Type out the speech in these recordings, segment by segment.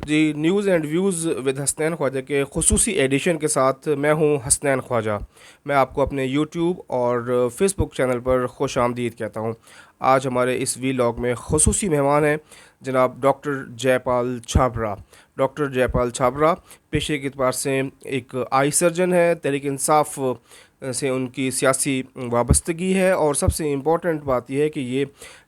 Ji, news and views with Hasnain Khwaja के ख़ुसूसी addition के साथ मैं हूँ हसनैन ख्वाजा। मैं आपको अपने यूट्यूब और फ़ेसबुक चैनल पर खुशामदीद कहता हूँ। आज हमारे इस वीलॉग में ख़ुसूसी मेहमान हैं जनाब डॉक्टर जयपाल छाबरा। डॉक्टर जयपाल छाबरा पेशे के एतबार से एक आई सर्जन है, तहरीक इंसाफ से उनकी सियासी वाबस्तगी है और सबसे इम्पोर्टेंट बात यह है कि ये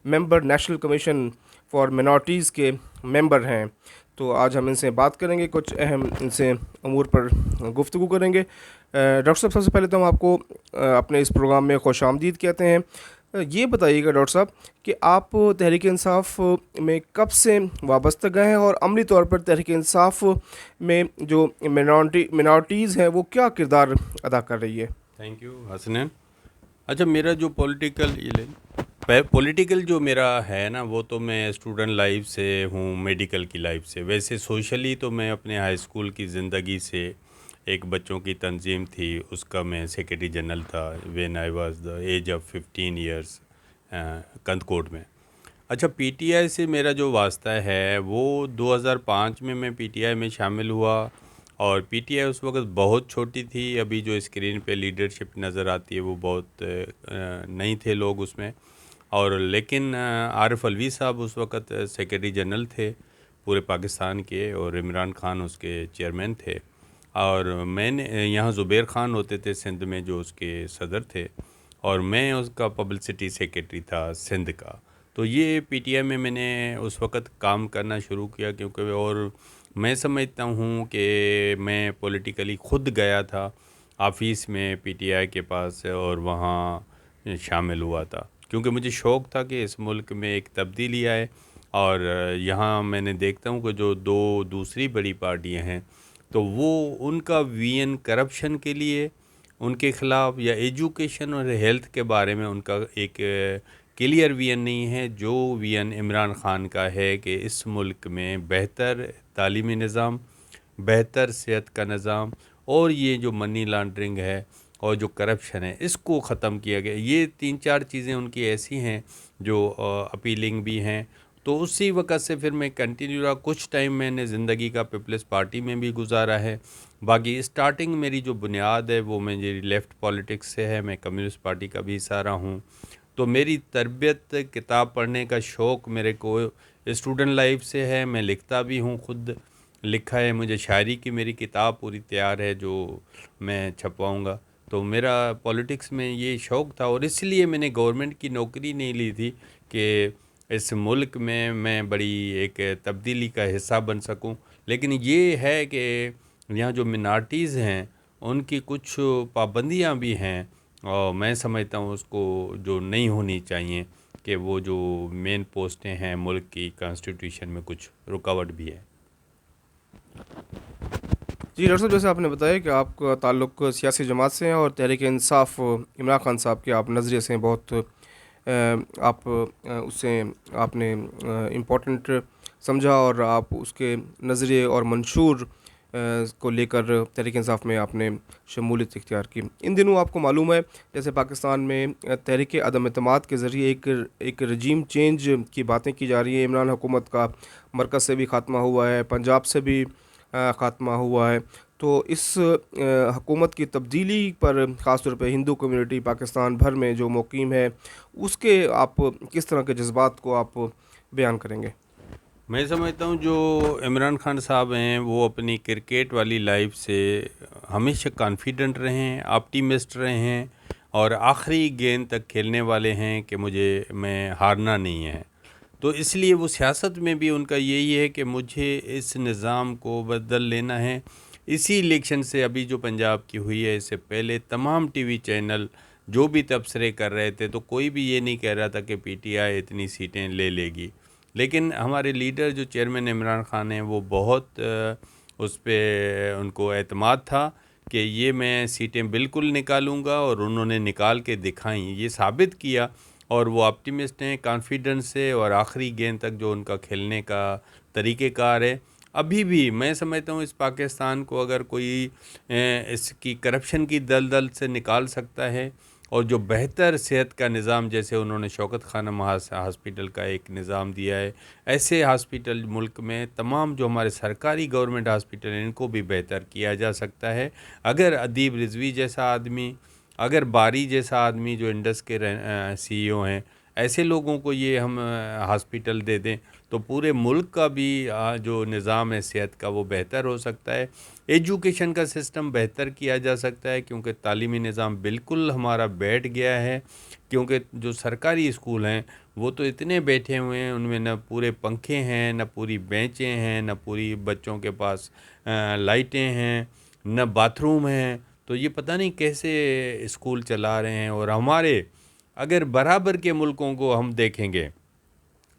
member national commission for minorities के मेंबर हैं। तो आज हम इनसे बात करेंगे, कुछ अहम इनसे अमूर पर गुफ्तगू करेंगे। डॉक्टर साहब, सबसे पहले तो हम आपको अपने इस प्रोग्राम में खुशामदीद कहते हैं। ये बताइएगा डॉक्टर साहब कि आप तहरीक इंसाफ में कब से वाबस्ता गए हैं और अमली तौर पर तहरीक इंसाफ में जो मिनॉरिटीज़ हैं वो क्या किरदार अदा कर रही है? Thank you Hasnain. अच्छा, मेरा जो पॉलिटिकल जो मेरा है ना, वो तो मैं स्टूडेंट लाइफ से हूँ, मेडिकल की लाइफ से। वैसे सोशली तो मैं अपने हाई स्कूल की ज़िंदगी से, एक बच्चों की तंजीम थी उसका मैं सेक्रेटरी जनरल था when I was the age of 15 years Kandkot में। अच्छा, पीटीआई से मेरा जो वास्ता है वो 2005 में मैं पीटीआई में शामिल हुआ। और पीटीआई उस वक्त बहुत छोटी थी, अभी जो स्क्रीन पे लीडरशिप नज़र आती है वो बहुत नहीं थे लोग उसमें। और लेकिन आरिफ अलवी साहब उस वक्त सेक्रेटरी जनरल थे पूरे पाकिस्तान के, और इमरान खान उसके चेयरमैन थे। और मैंने यहाँ ज़ुबैर ख़ान होते थे सिंध में जो उसके सदर थे, और मैं उसका पब्लिसिटी सेक्रेटरी था सिंध का। तो ये पीटीआई में मैंने उस वक्त काम करना शुरू किया, क्योंकि और मैं समझता हूँ कि मैं पॉलिटिकली खुद गया था ऑफिस में पीटीआई के पास, और वहाँ शामिल हुआ था क्योंकि मुझे शौक़ था कि इस मुल्क में एक तब्दीली आए। और यहाँ मैंने देखता हूँ कि जो दो दूसरी बड़ी पार्टियाँ हैं, तो वो उनका वीएन करप्शन के लिए उनके ख़िलाफ़, या एजुकेशन और हेल्थ के बारे में उनका एक क्लियर वीएन नहीं है। जो वीएन इमरान ख़ान का है कि इस मुल्क में बेहतर तालीमी निज़ाम, बेहतर सेहत का निज़ाम, और ये जो मनी लॉन्ड्रिंग है और जो करप्शन है इसको ख़त्म किया गया। ये 3-4 चीज़ें उनकी ऐसी हैं जो अपीलिंग भी हैं। तो उसी वक़्त से फिर मैं कंटिन्यू रहा। कुछ टाइम मैंने ज़िंदगी का पीपल्स पार्टी में भी गुजारा है। बाकी स्टार्टिंग मेरी जो बुनियाद है वो मेरी लेफ़्ट पॉलिटिक्स से है। मैं कम्युनिस्ट पार्टी का भी हिस्सा रहा हूँ। तो मेरी तरबियत किताब पढ़ने का शौक़ मेरे को स्टूडेंट लाइफ से है। मैं लिखता भी हूँ, खुद लिखा है मुझे शायरी की मेरी किताब पूरी तैयार है जो मैं छपवाऊँगा। तो मेरा पॉलिटिक्स में ये शौक़ था, और इसलिए मैंने गवर्नमेंट की नौकरी नहीं ली थी कि इस मुल्क में मैं बड़ी एक तब्दीली का हिस्सा बन सकूं। लेकिन ये है कि यहाँ जो मिनार्टीज़ हैं उनकी कुछ पाबंदियाँ भी हैं, और मैं समझता हूँ उसको जो नहीं होनी चाहिए, कि वो जो मेन पोस्टें हैं मुल्क की कॉन्स्टिट्यूशन में कुछ रुकावट भी है। जी डॉक्टर साहब, जैसे आपने बताया कि आपका ताल्लुक़ सियासी जमात से है और तहरीक इंसाफ इमरान खान साहब के आप नज़रिए से बहुत आप उससे आपने इम्पोर्टेंट समझा और आप उसके नज़रिए और मंशूर को लेकर तहरीक इंसाफ में आपने शमूलियत इख्तियार की। इन दिनों आपको मालूम है जैसे पाकिस्तान में तहरीक अदम एतमाद के ज़रिए एक रजीम चेंज की बातें की जा रही है। इमरान हुकूमत का मरकज़ से भी ख़ात्मा हुआ है, पंजाब से भी ख़ात्मा हुआ है। तो इस हुकूमत की तब्दीली पर ख़ास तौर पे हिंदू कम्युनिटी पाकिस्तान भर में जो मुक़ीम है, उसके आप किस तरह के जज़्बात को आप बयान करेंगे? मैं समझता हूँ जो इमरान खान साहब हैं वो अपनी क्रिकेट वाली लाइफ से हमेशा कॉन्फिडेंट रहे हैं, ऑप्टिमिस्ट रहे हैं, और आखिरी गेंद तक खेलने वाले हैं कि मैं हारना नहीं है। तो इसलिए वो सियासत में भी उनका यही है कि मुझे इस निज़ाम को बदल लेना है। इसी इलेक्शन से अभी जो पंजाब की हुई है, इससे पहले तमाम टीवी चैनल जो भी तबसरे कर रहे थे, तो कोई भी ये नहीं कह रहा था कि पीटीआई इतनी सीटें ले लेगी। लेकिन हमारे लीडर जो चेयरमैन इमरान खान हैं वो बहुत उस पे उनको एतमाद था कि ये मैं सीटें बिल्कुल निकालूंगा, और उन्होंने निकाल के दिखाई, ये साबित किया। और वो ऑप्टिमिस्ट हैं, कॉन्फिडेंस से, और आखिरी गेंद तक जो उनका खेलने का तरीक़ेकार है। अभी भी मैं समझता हूँ इस पाकिस्तान को अगर कोई इसकी करप्शन की दलदल से निकाल सकता है, और जो बेहतर सेहत का निज़ाम, जैसे उन्होंने शौकत खानम हॉस्पिटल का एक निज़ाम दिया है, ऐसे हॉस्पिटल मुल्क में तमाम जो हमारे सरकारी गवर्नमेंट हॉस्पिटल हैं इनको भी बेहतर किया जा सकता है। अगर अदीब रिजवी जैसा आदमी, अगर बारी जैसा आदमी जो इंडस के CEO हैं, ऐसे लोगों को ये हम हॉस्पिटल दे दें तो पूरे मुल्क का भी जो निज़ाम है सेहत का वो बेहतर हो सकता है। एजुकेशन का सिस्टम बेहतर किया जा सकता है, क्योंकि तालीमी निज़ाम बिल्कुल हमारा बैठ गया है। क्योंकि जो सरकारी स्कूल हैं वो तो इतने बैठे हुए हैं, उनमें न पूरे पंखे हैं, न पूरी बेंचें हैं, न पूरी बच्चों के पास लाइटें हैं, न बाथरूम हैं। तो ये पता नहीं कैसे स्कूल चला रहे हैं। और हमारे अगर बराबर के मुल्कों को हम देखेंगे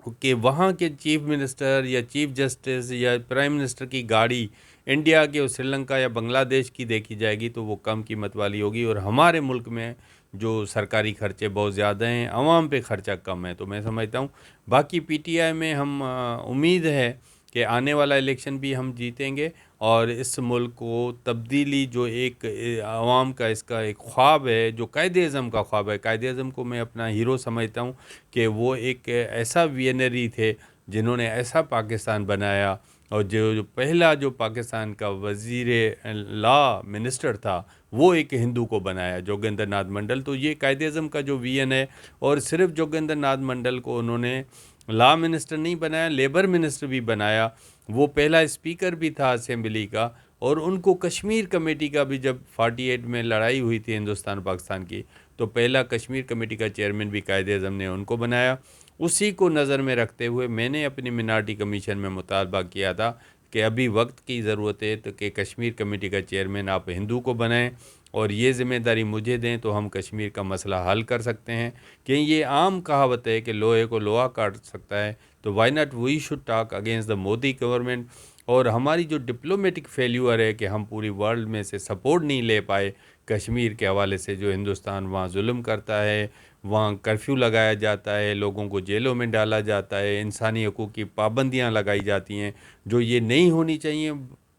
कि वहाँ के चीफ मिनिस्टर या चीफ जस्टिस या प्राइम मिनिस्टर की गाड़ी इंडिया के और श्रीलंका या बांग्लादेश की देखी जाएगी तो वो कम कीमत वाली होगी। और हमारे मुल्क में जो सरकारी खर्चे बहुत ज़्यादा हैं, आवाम पे ख़र्चा कम है। तो मैं समझता हूँ बाकी PTI में हम उम्मीद है कि आने वाला इलेक्शन भी हम जीतेंगे और इस मुल्क को तब्दीली जो एक आवाम का इसका एक ख्वाब है, जो कायद-ए-आज़म का ख्वाब है। कायद-ए-आज़म को मैं अपना हीरो समझता हूँ कि वो एक ऐसा विज़नरी थे जिन्होंने ऐसा पाकिस्तान बनाया। और जो पहला जो पाकिस्तान का वज़ीर लॉ मिनिस्टर था वो एक हिंदू को बनाया, जोगेंद्र नाथ मंडल। तो ये कायद-ए-आज़म का जो विज़न है, और सिर्फ जोगेंद्र नाथ मंडल को उन्होंने लॉ मिनिस्टर नहीं बनाया, लेबर मिनिस्टर भी बनाया। वो पहला स्पीकर भी था असेंबली का। और उनको कश्मीर कमेटी का भी, जब 48 में लड़ाई हुई थी हिंदुस्तान पाकिस्तान की, तो पहला कश्मीर कमेटी का चेयरमैन भी कायद-ए-आज़म ने उनको बनाया। उसी को नज़र में रखते हुए मैंने अपनी मिनार्टी कमीशन में मुतालबा किया था कि अभी वक्त की ज़रूरत है तो कि कश्मीर कमेटी का चेयरमैन आप हिंदू को बनाएं और ये ज़िम्मेदारी मुझे दें, तो हम कश्मीर का मसला हल कर सकते हैं। कि ये आम कहावत है कि लोहे को लोहा काट सकता है, तो why not we should talk against the Modi government. और हमारी जो डिप्लोमेटिक फेल्यूर है कि हम पूरी वर्ल्ड में से सपोर्ट नहीं ले पाए कश्मीर के हवाले से, जो हिंदुस्तान वहाँ जुल्म करता है, वहाँ कर्फ्यू लगाया जाता है, लोगों को जेलों में डाला जाता है, इंसानी हकूक़ की पाबंदियाँ लगाई जाती हैं जो ये नहीं होनी चाहिए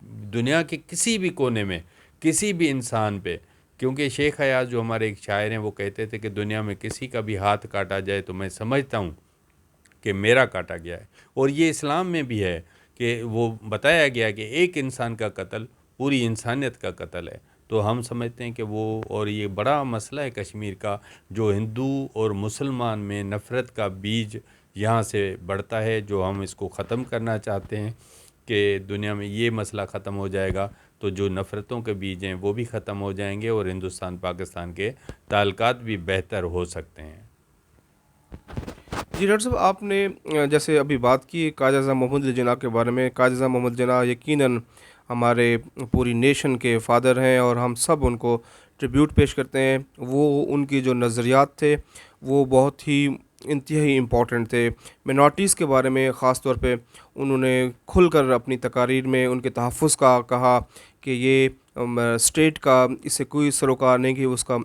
दुनिया के किसी भी कोने में, किसी भी इंसान पे। क्योंकि शेख हयात जो हमारे एक शायर हैं वो कहते थे कि दुनिया में किसी का भी हाथ काटा जाए तो मैं समझता हूँ कि मेरा काटा गया है। और ये इस्लाम में भी है कि वो बताया गया कि एक इंसान का कत्ल पूरी इंसानियत का कत्ल है। तो हम समझते हैं कि वो, और ये बड़ा मसला है कश्मीर का, जो हिंदू और मुसलमान में नफ़रत का बीज यहाँ से बढ़ता है, जो हम इसको ख़त्म करना चाहते हैं कि दुनिया में ये मसला ख़त्म हो जाएगा तो जो नफ़रतों के बीज हैं वो भी ख़त्म हो जाएंगे और हिंदुस्तान पाकिस्तान के ताल्लुकात भी बेहतर हो सकते हैं। जी डॉक्टर साहब, आपने जैसे अभी बात की कायद-ए-आज़म मोहम्मद जिन्ना के बारे में। कायद-ए-आज़म मोहम्मद जिन्ना यकीनन हमारे पूरी नेशन के फ़ादर हैं और हम सब उनको ट्रिब्यूट पेश करते हैं। वो उनकी जो नज़रियात थे वो बहुत ही इंतहाई इम्पोर्टेंट थे। मिनॉरिटीज़ के बारे में ख़ास तौर पे उन्होंने खुलकर अपनी तकारीर में उनके तहफ़्फ़ुज़ का कहा कि ये स्टेट का इससे कोई सरोकार नहीं कि उसका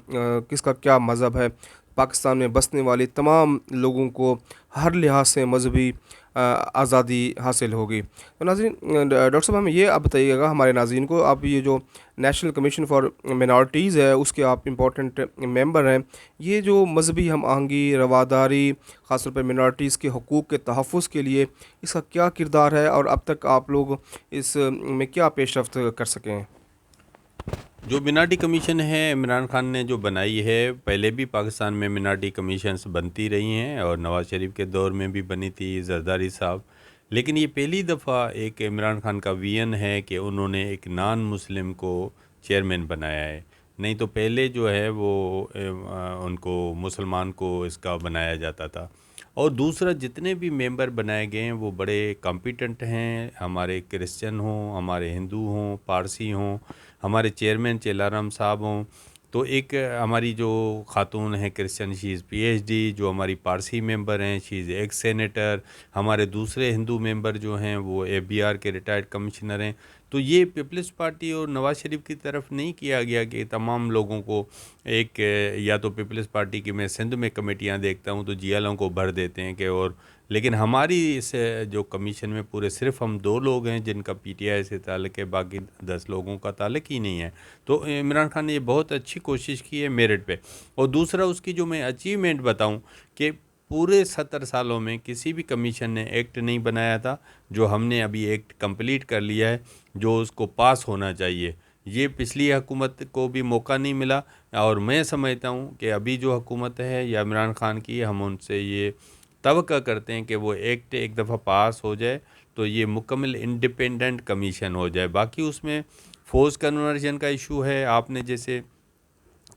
किसका क्या मज़हब है। पाकिस्तान में बसने वाले तमाम लोगों को हर लिहाज से मजहबी आज़ादी हासिल होगी। तो नाज़रीन, डॉक्टर साहब हमें ये आप बताइएगा, हमारे नाज़रीन को, आप ये जो नेशनल कमीशन फॉर मिनॉरिटीज़ है उसके आप इम्पोर्टेंट मेंबर हैं। ये जो मजहबी हम आहंगी, रवादारी, ख़ास तौर पर मिनॉरिटीज़ के हकूक़ के तहफ़्फ़ुज़ के लिए इसका क्या किरदार है और अब तक आप लोग इस में क्या पेशरफ्त कर सकें हैं? जो मिनार्टी कमीशन है इमरान खान ने जो बनाई है, पहले भी पाकिस्तान में मिनार्टी कमीशंस बनती रही हैं और नवाज़ शरीफ के दौर में भी बनी थी, जरदारी साहब। लेकिन ये पहली दफ़ा एक इमरान खान का विजन है कि उन्होंने एक नॉन मुस्लिम को चेयरमैन बनाया है। नहीं तो पहले जो है वो उनको मुसलमान को इसका बनाया जाता था। और दूसरा, जितने भी मेंबर बनाए गए हैं वो बड़े कॉम्पिटेंट हैं, हमारे क्रिश्चियन हों, हमारे हिंदू हों, पारसी हों, हमारे चेयरमैन चेलाराम साहब हों। तो एक हमारी जो खातून है क्रिश्चियन, शी इज़ PhD, जो हमारी पारसी मेंबर हैं शी इज़ एक्स सेनेटर, हमारे दूसरे हिंदू मेंबर जो हैं वो ABR के रिटायर्ड कमिश्नर हैं। तो ये पीपल्स पार्टी और नवाज़ शरीफ की तरफ नहीं किया गया कि तमाम लोगों को एक, या तो पीपल्स पार्टी की मैं सिंध में कमेटियां देखता हूं तो जियालों को भर देते हैं कि और लेकिन हमारी इस जो कमीशन में पूरे सिर्फ हम 2 लोग हैं जिनका पीटीआई से ताल्लुक़ है, बाकी 10 लोगों का ताल्लुक़ ही नहीं है। तो इमरान खान ने ये बहुत अच्छी कोशिश की है मेरिट पे। और दूसरा उसकी जो मैं अचीवमेंट बताऊं कि पूरे 70 सालों में किसी भी कमीशन ने एक्ट नहीं बनाया था, जो हमने अभी एक्ट कंप्लीट कर लिया है, जो उसको पास होना चाहिए। ये पिछली हुकूमत को भी मौका नहीं मिला, और मैं समझता हूँ कि अभी जो हुकूमत है या इमरान खान की, हम उनसे ये तवक्का करते हैं कि वो एक्ट एक दफ़ा पास हो जाए तो ये मुकम्मल इंडिपेंडेंट कमीशन हो जाए। बाकी उसमें फोर्स कन्वर्जन का इशू है। आपने जैसे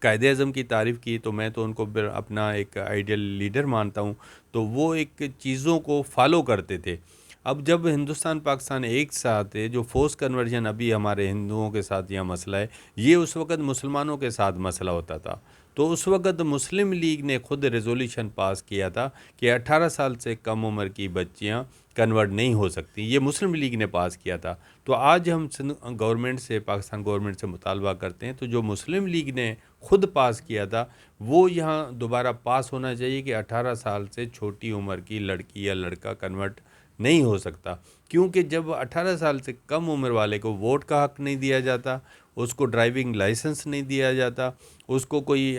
कायदे-आज़म की तारीफ़ की, तो मैं तो उनको अपना एक आइडियल लीडर मानता हूँ। तो वो एक चीज़ों को फॉलो करते थे। अब जब हिंदुस्तान पाकिस्तान एक साथ है, जो फोर्स कन्वर्जन अभी हमारे हिंदुओं के साथ यह मसला है, ये उस वक़्त मुसलमानों के साथ मसला होता था। तो उस वक़्त मुस्लिम लीग ने खुद रेज़ोल्यूशन पास किया था कि 18 साल से कम उम्र की बच्चियाँ कन्वर्ट नहीं हो सकती। ये मुस्लिम लीग ने पास किया था। तो आज हम गवर्नमेंट से, पाकिस्तान गवर्नमेंट से मुतालबा करते हैं, तो जो मुस्लिम लीग ने खुद पास किया था, वो यहाँ दोबारा पास होना चाहिए कि 18 साल से छोटी उम्र की लड़की या लड़का कन्वर्ट नहीं हो सकता। क्योंकि जब 18 साल से कम उम्र वाले को वोट का हक़ नहीं दिया जाता, उसको ड्राइविंग लाइसेंस नहीं दिया जाता, उसको कोई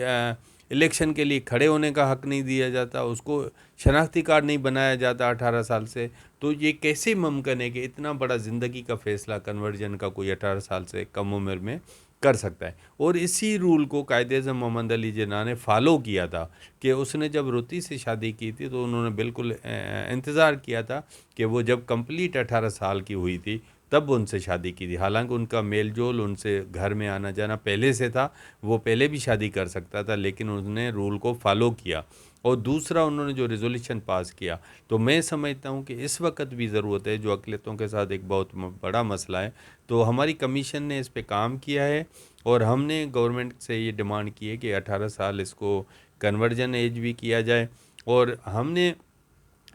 इलेक्शन के लिए खड़े होने का हक़ नहीं दिया जाता, उसको शनाख्ती कार्ड नहीं बनाया जाता 18 साल से, तो ये कैसे मुमकिन है कि इतना बड़ा ज़िंदगी का फ़ैसला कन्वर्जन का कोई 18 साल से कम उम्र में कर सकता है। और इसी रूल को कायदे-आज़म मोहम्मद अली जिन्ना ने फ़ॉलो किया था कि उसने जब रुती से शादी की थी, तो उन्होंने बिल्कुल इंतज़ार किया था कि वो जब कंप्लीट 18 साल की हुई थी तब उनसे शादी की थी। हालांकि उनका मेल-जोल, उनसे घर में आना-जाना पहले से था, वो पहले भी शादी कर सकता था, लेकिन उसने रूल को फ़ॉलो किया। और दूसरा, उन्होंने जो रेज़ोल्यूशन पास किया, तो मैं समझता हूँ कि इस वक्त भी ज़रूरत है, जो अक़लियतों के साथ एक बहुत बड़ा मसला है। तो हमारी कमीशन ने इस पे काम किया है, और हमने गवर्नमेंट से ये डिमांड की है कि 18 साल इसको कन्वर्जन एज भी किया जाए। और हमने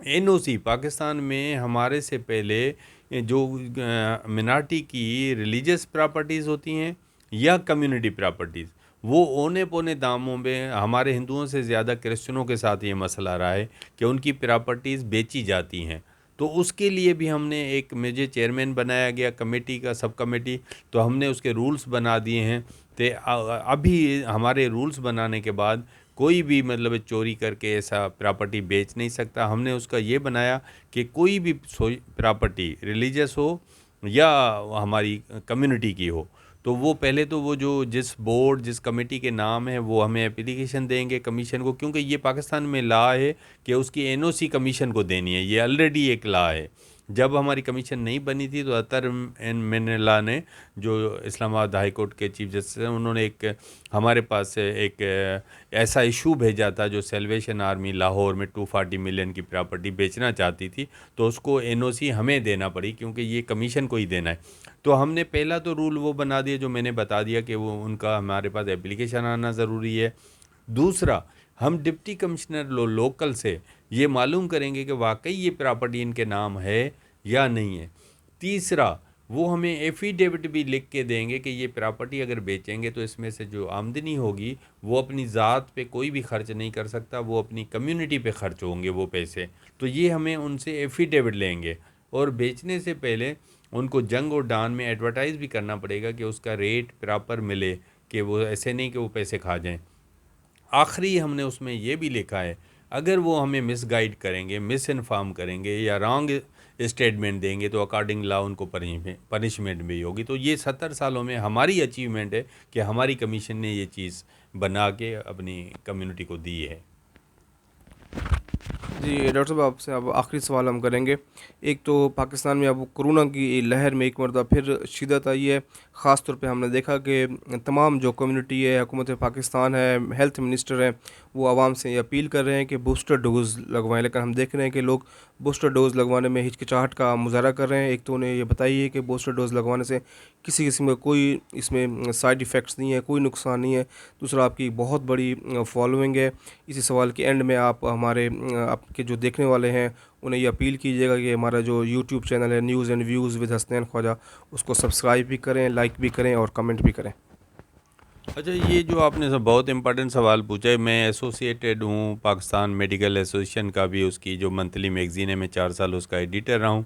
एनओसी पाकिस्तान में हमारे से पहले जो मिनार्टी की रिलीजियस प्रॉपर्टीज़ होती हैं या कम्युनिटी प्रॉपर्टीज़, वो औने पौने दामों में, हमारे हिंदुओं से ज़्यादा क्रिश्चियनों के साथ ये मसला रहा है कि उनकी प्रॉपर्टीज़ बेची जाती हैं। तो उसके लिए भी हमने एक, मुझे चेयरमैन बनाया गया कमेटी का, सब कमेटी, तो हमने उसके रूल्स बना दिए हैं। तो अभी हमारे रूल्स बनाने के बाद कोई भी मतलब चोरी करके ऐसा प्रॉपर्टी बेच नहीं सकता। हमने उसका ये बनाया कि कोई भी प्रॉपर्टी रिलीजियस हो या हमारी कम्युनिटी की हो, तो वो पहले तो वो जो जिस बोर्ड, जिस कमेटी के नाम है, वो हमें एप्लीकेशन देंगे कमीशन को, क्योंकि ये पाकिस्तान में लॉ है कि उसकी एनओसी कमीशन को देनी है। ये ऑलरेडी एक लॉ है। जब हमारी कमीशन नहीं बनी थी, तो अतर मिनल्ला ने, जो इस्लामाबाद हाई कोर्ट के चीफ जस्टिस हैं, उन्होंने एक हमारे पास एक ऐसा इशू भेजा था, जो सैल्वेशन आर्मी लाहौर में 240 मिलियन की प्रॉपर्टी बेचना चाहती थी, तो उसको एनओसी हमें देना पड़ी, क्योंकि ये कमीशन को ही देना है। तो हमने पहला तो रूल वो बना दिया जो मैंने बता दिया कि वो उनका हमारे पास एप्लीकेशन आना ज़रूरी है। दूसरा, हम डिप्टी कमिश्नर लोकल से ये मालूम करेंगे कि वाकई ये प्रॉपर्टी इनके नाम है या नहीं है। तीसरा, वो हमें एफिडेविट भी लिख के देंगे कि ये प्रॉपर्टी अगर बेचेंगे तो इसमें से जो आमदनी होगी वो अपनी ज़ात पे कोई भी खर्च नहीं कर सकता, वो अपनी कम्युनिटी पे खर्च होंगे वो पैसे। तो ये हमें उनसे एफिडेविट लेंगे, और बेचने से पहले उनको जंग और डान में एडवर्टाइज़ भी करना पड़ेगा कि उसका रेट प्रॉपर मिले, कि वो ऐसे नहीं कि वो पैसे खा जाएं। आखिरी हमने उसमें ये भी लिखा है, अगर वो हमें मिसगाइड करेंगे, मिस इन्फॉर्म करेंगे या रॉन्ग स्टेटमेंट देंगे, तो अकॉर्डिंग लॉ उनको पनिशमेंट भी होगी। तो ये 70 सालों में हमारी अचीवमेंट है कि हमारी कमीशन ने ये चीज़ बना के अपनी कम्युनिटी को दी है। जी डॉक्टर साहब, आपसे अब आखिरी सवाल हम करेंगे। एक तो पाकिस्तान में अब कोरोना की लहर में एक मरतबा फिर शिदत आई है। ख़ास तौर पे हमने देखा कि तमाम जो कम्युनिटी है, हुकूमत पाकिस्तान है, हेल्थ मिनिस्टर हैं, वो आवाम से ये अपील कर रहे हैं कि बूस्टर डोज़ लगवाएं। लेकिन हम देख रहे हैं कि लोग बूस्टर डोज़ लगवाने में हिचकिचाहट का मुज़ाहरा कर रहे हैं। एक तो उन्हें ये बताइए कि बूस्टर डोज़ लगवाने से किसी किस्म का कोई इसमें साइड इफ़ेक्ट्स नहीं है, कोई नुकसान नहीं है। दूसरा, आपकी बहुत बड़ी फॉलोइंग है। इसी सवाल के एंड में आप हमारे आपके जो देखने वाले हैं उन्हें ये अपील कीजिएगा कि हमारा जो यूट्यूब चैनल है news and views with Hasnain Khwaja, उसको सब्सक्राइब भी करें, लाइक भी करें और कमेंट भी करें। अच्छा, ये जो आपने सब बहुत इम्पोर्टेंट सवाल पूछा है। मैं एसोसिएटेड हूँ पाकिस्तान मेडिकल एसोसिएशन का भी, उसकी जो मंथली मैगज़ीन है, मैं 4 साल उसका एडिटर रहा हूँ।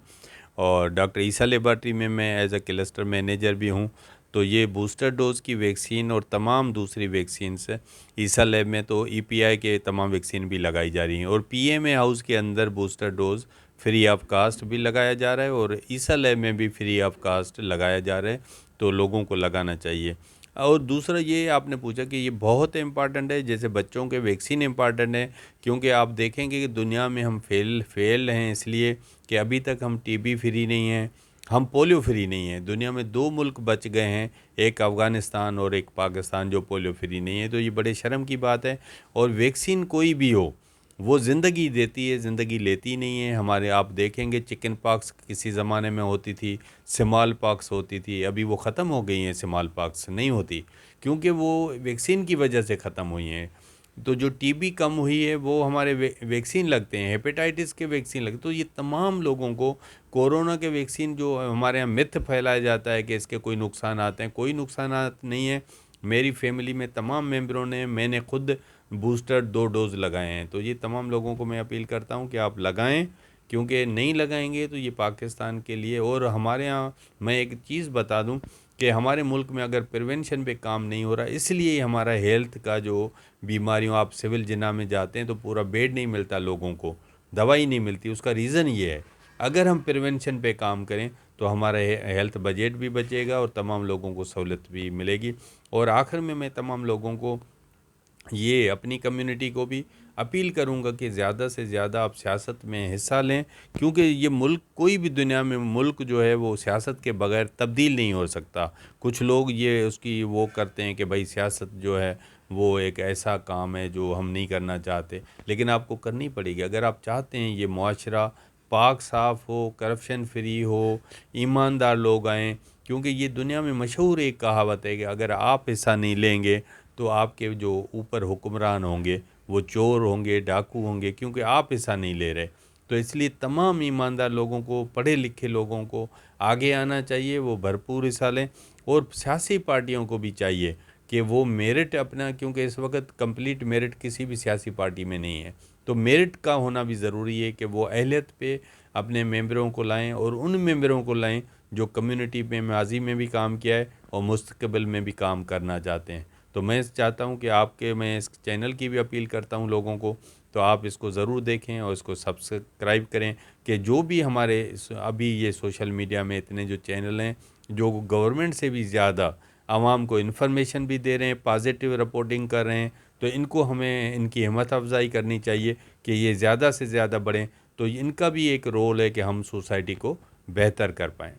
और डॉक्टर ईसा लेबॉर्ट्री में मैं एज अ क्लस्टर मैनेजर भी हूँ। तो ये बूस्टर डोज़ की वैक्सीन और तमाम दूसरी वैक्सीन्स है। ईसा लैब में तो ईपीआई के तमाम वैक्सीन भी लगाई जा रही हैं, और पीएमए हाउस के अंदर booster dose free of cost भी लगाया जा रहा है, और ईसा लैब में भी फ्री ऑफ कास्ट लगाया जा रहा है। तो लोगों को लगाना चाहिए। और दूसरा ये आपने पूछा कि ये बहुत इम्पॉर्टेंट है, जैसे बच्चों के वैक्सीन इम्पॉर्टेंट है, क्योंकि आप देखेंगे कि दुनिया में हम फेल हैं, इसलिए कि अभी तक हम टीबी फ्री नहीं हैं, हम पोलियो फ्री नहीं हैं। दुनिया में 2 मुल्क बच गए हैं, एक अफ़गानिस्तान और एक पाकिस्तान, जो पोलियो फ्री नहीं है। तो ये बड़े शर्म की बात है। और वैक्सीन कोई भी हो, वो ज़िंदगी देती है, ज़िंदगी लेती नहीं है। हमारे आप देखेंगे चिकन पॉक्स किसी ज़माने में होती थी, स्मॉल पॉक्स होती थी, अभी वो ख़त्म हो गई हैं। स्मॉल पॉक्स नहीं होती, क्योंकि वो वैक्सीन की वजह से ख़त्म हुई हैं। तो जो टीबी कम हुई है वो हमारे वैक्सीन लगते हैं, हेपेटाइटिस के वैक्सीन लगते। तो ये तमाम लोगों को कोरोना के वैक्सीन, जो हमारे यहाँ मिथ फैलाया जाता है कि इसके कोई नुकसान आते हैं, कोई नुकसान नहीं है। मेरी फैमिली में तमाम मेंबरों ने, मैंने खुद बूस्टर 2 डोज़ लगाए हैं। तो ये तमाम लोगों को मैं अपील करता हूँ कि आप लगाएं, क्योंकि नहीं लगाएंगे तो ये पाकिस्तान के लिए। और हमारे यहाँ मैं एक चीज़ बता दूँ कि हमारे मुल्क में अगर प्रिवेंशन पे काम नहीं हो रहा, इसलिए हमारा हेल्थ का जो बीमारियों, आप सिविल जिना में जाते हैं तो पूरा बेड नहीं मिलता लोगों को, दवाई नहीं मिलती। उसका रीज़न ये है, अगर हम प्रिवेंशन पे काम करें तो हमारा हेल्थ बजट भी बचेगा और तमाम लोगों को सहूलत भी मिलेगी। और आखिर में मैं तमाम लोगों को, ये अपनी कम्युनिटी को भी अपील करूंगा कि ज़्यादा से ज़्यादा आप सियासत में हिस्सा लें, क्योंकि ये मुल्क, कोई भी दुनिया में मुल्क जो है वो सियासत के बगैर तब्दील नहीं हो सकता। कुछ लोग ये उसकी वो करते हैं कि भाई सियासत जो है वो एक ऐसा काम है जो हम नहीं करना चाहते, लेकिन आपको करनी पड़ेगी अगर आप चाहते हैं ये मुआशरा पाक साफ़ हो, करप्शन फ्री हो, ईमानदार लोग आएँ। क्योंकि ये दुनिया में मशहूर एक कहावत है कि अगर आप हिस्सा नहीं लेंगे तो आपके जो ऊपर हुक्मरान होंगे वो चोर होंगे, डाकू होंगे, क्योंकि आप हिस्सा नहीं ले रहे। तो इसलिए तमाम ईमानदार लोगों को, पढ़े लिखे लोगों को आगे आना चाहिए, वो भरपूर हिस्सा लें। और सियासी पार्टियों को भी चाहिए कि वो मेरिट अपना, क्योंकि इस वक्त कंप्लीट मेरिट किसी भी सियासी पार्टी में नहीं है, तो मेरिट का होना भी ज़रूरी है कि वो अहलियत पे अपने मेंबरों को लाएं, और उन मेंबरों को लाएं जो कम्युनिटी में माजी में भी काम किया है और मुस्तकबिल में भी काम करना चाहते हैं। तो मैं चाहता हूं कि मैं इस चैनल की भी अपील करता हूं लोगों को, तो आप इसको ज़रूर देखें और इसको सब्सक्राइब करें कि जो भी हमारे अभी ये सोशल मीडिया में इतने जो चैनल हैं जो गवर्नमेंट से भी ज़्यादा आवाम को इन्फॉर्मेशन भी दे रहे हैं, पॉजिटिव रिपोर्टिंग कर रहे हैं, तो इनको हमें इनकी हिम्मत अफजाई करनी चाहिए कि ये ज़्यादा से ज़्यादा बढ़ें। तो इनका भी एक रोल है कि हम सोसाइटी को बेहतर कर पाएँ।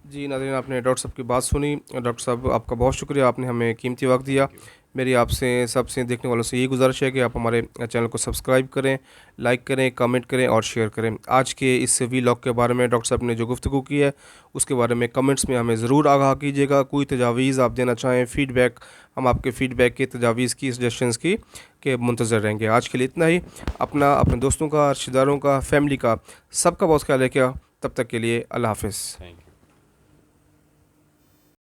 जी नाज़रीन, आपने डॉक्टर साहब की बात सुनी। डॉक्टर साहब, आपका बहुत शुक्रिया, आपने हमें कीमती वक्त दिया। मेरी आपसे, सबसे देखने वालों से यही गुजारिश है कि आप हमारे चैनल को सब्सक्राइब करें, लाइक करें, कमेंट करें और शेयर करें। आज के इस वीलॉग के बारे में डॉक्टर साहब ने जो गुफ्तगू की है उसके बारे में कमेंट्स में हमें ज़रूर आगाह कीजिएगा। कोई तजावीज़ आप देना चाहें, फ़ीडबैक, हम आपके फ़ीडबैक की, तजावीज़ की, सजेशंस की के मुंतज़र रहेंगे। आज के लिए इतना ही। अपना, अपने दोस्तों का, रिश्तेदारों का, फैमिली का, सबका बहुत ख्याल रखिएगा। तब तक के लिए अल्लाह हाफ़िज़। Thank you.